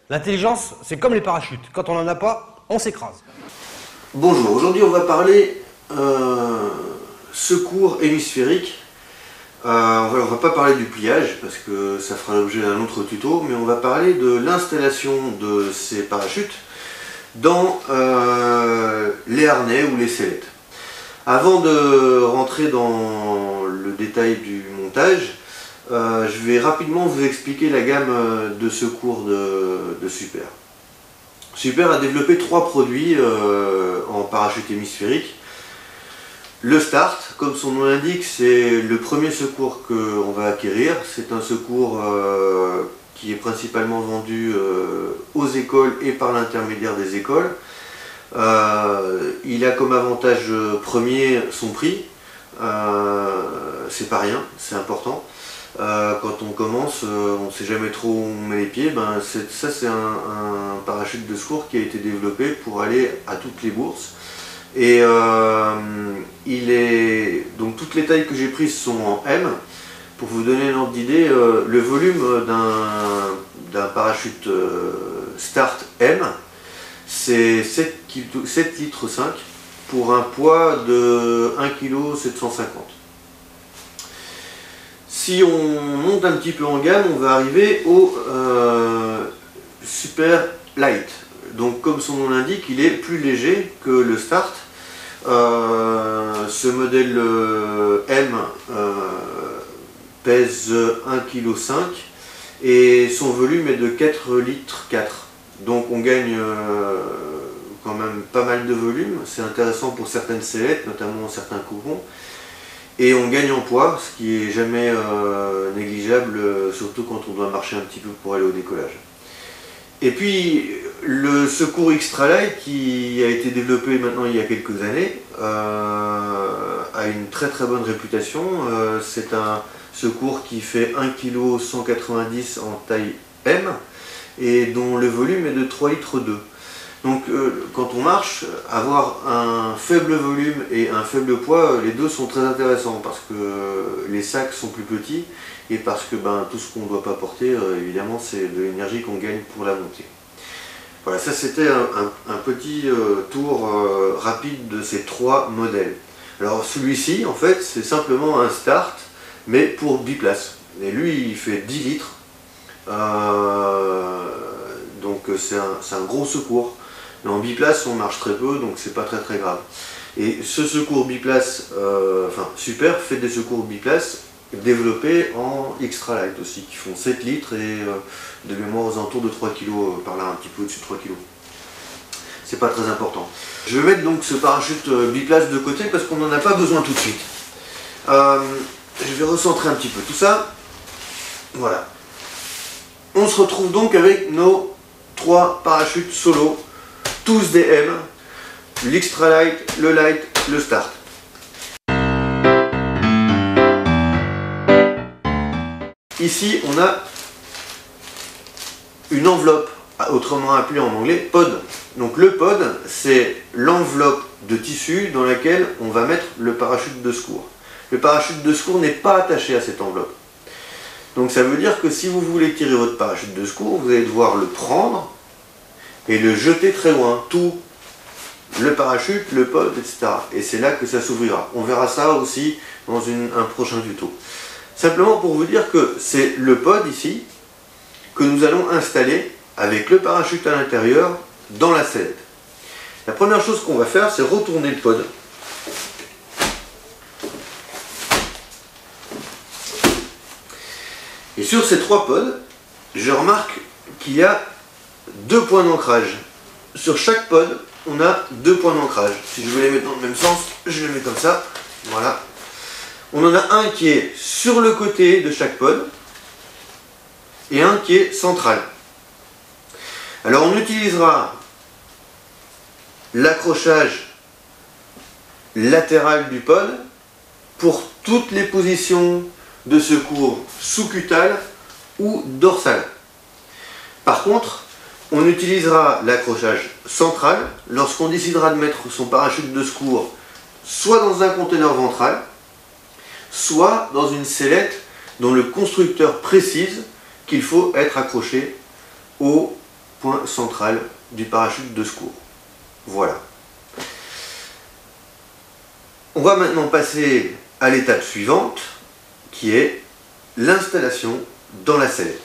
L'intelligence, c'est comme les parachutes. Quand on n'en a pas, on s'écrase. Bonjour, aujourd'hui on va parler secours hémisphérique. On va pas parler du pliage parce que ça fera l'objet d'un autre tuto, mais on va parler de l'installation de ces parachutes dans les harnais ou les sellettes. Avant de rentrer dans le détail du montage, je vais rapidement vous expliquer la gamme de secours de Super. Super a développé trois produits en parachute hémisphérique. Le Start, comme son nom l'indique, c'est le premier secours qu'on va acquérir. C'est un secours qui est principalement vendu aux écoles et par l'intermédiaire des écoles. Il a comme avantage premier son prix. C'est pas rien, c'est important. Quand on commence, on ne sait jamais trop où on met les pieds. Ça c'est un parachute de secours qui a été développé pour aller à toutes les bourses. Et donc toutes les tailles que j'ai prises sont en M. Pour vous donner un ordre d'idée, le volume d'un parachute Start M, c'est 7,5 litres pour un poids de 1,750 kg. Si on monte un petit peu en gamme, on va arriver au Super Light. Donc comme son nom l'indique, il est plus léger que le Start. Ce modèle M pèse 1,5 kg et son volume est de 4,4 litres. Donc on gagne quand même pas mal de volume. C'est intéressant pour certaines sellettes, notamment certains courants. Et on gagne en poids, ce qui est jamais négligeable, surtout quand on doit marcher un petit peu pour aller au décollage. Et puis le secours Extra Light, qui a été développé maintenant il y a quelques années, a une très bonne réputation. C'est un secours qui fait 1,190 kg en taille M et dont le volume est de 3,2 litres. Donc quand on marche, avoir un faible volume et un faible poids, les deux sont très intéressants parce que les sacs sont plus petits et parce que tout ce qu'on ne doit pas porter, évidemment, c'est de l'énergie qu'on gagne pour la montée. Voilà, ça c'était un petit tour rapide de ces trois modèles. Alors celui-ci, en fait, c'est simplement un Start, mais pour biplace. Et lui, il fait 10 litres. Donc c'est un gros secours. Mais en biplace, on marche très peu, donc c'est pas très grave. Et ce secours biplace, Super fait des secours biplace développés en Extra Light aussi, qui font 7 litres et de mémoire aux alentours de 3 kg, par là un petit peu au-dessus de 3 kg. C'est pas très important. Je vais mettre donc ce parachute biplace de côté parce qu'on n'en a pas besoin tout de suite. Je vais recentrer un petit peu tout ça. Voilà. On se retrouve donc avec nos trois parachutes solo, tous des M, l'Extra Light, le Light, le Start. Ici, on a une enveloppe, autrement appelée en anglais pod. Donc le pod, c'est l'enveloppe de tissu dans laquelle on va mettre le parachute de secours. Le parachute de secours n'est pas attaché à cette enveloppe. Donc ça veut dire que si vous voulez tirer votre parachute de secours, vous allez devoir le prendre et le jeter très loin, tout, le parachute, le pod, etc. Et c'est là que ça s'ouvrira. On verra ça aussi dans un prochain tuto. Simplement pour vous dire que c'est le pod ici que nous allons installer avec le parachute à l'intérieur dans la sellette. La première chose qu'on va faire, c'est retourner le pod. Et sur ces trois pods, je remarque qu'il y a deux points d'ancrage. Sur chaque pod, on a deux points d'ancrage. Si je veux les mettre dans le même sens, je les mets comme ça. Voilà. On en a un qui est sur le côté de chaque pod et un qui est central. Alors on utilisera l'accrochage latéral du pod pour toutes les positions de secours sous-cutal ou dorsal. Par contre, on utilisera l'accrochage central lorsqu'on décidera de mettre son parachute de secours soit dans un conteneur ventral, soit dans une sellette dont le constructeur précise qu'il faut être accroché au point central du parachute de secours. Voilà. On va maintenant passer à l'étape suivante, qui est l'installation dans la sellette.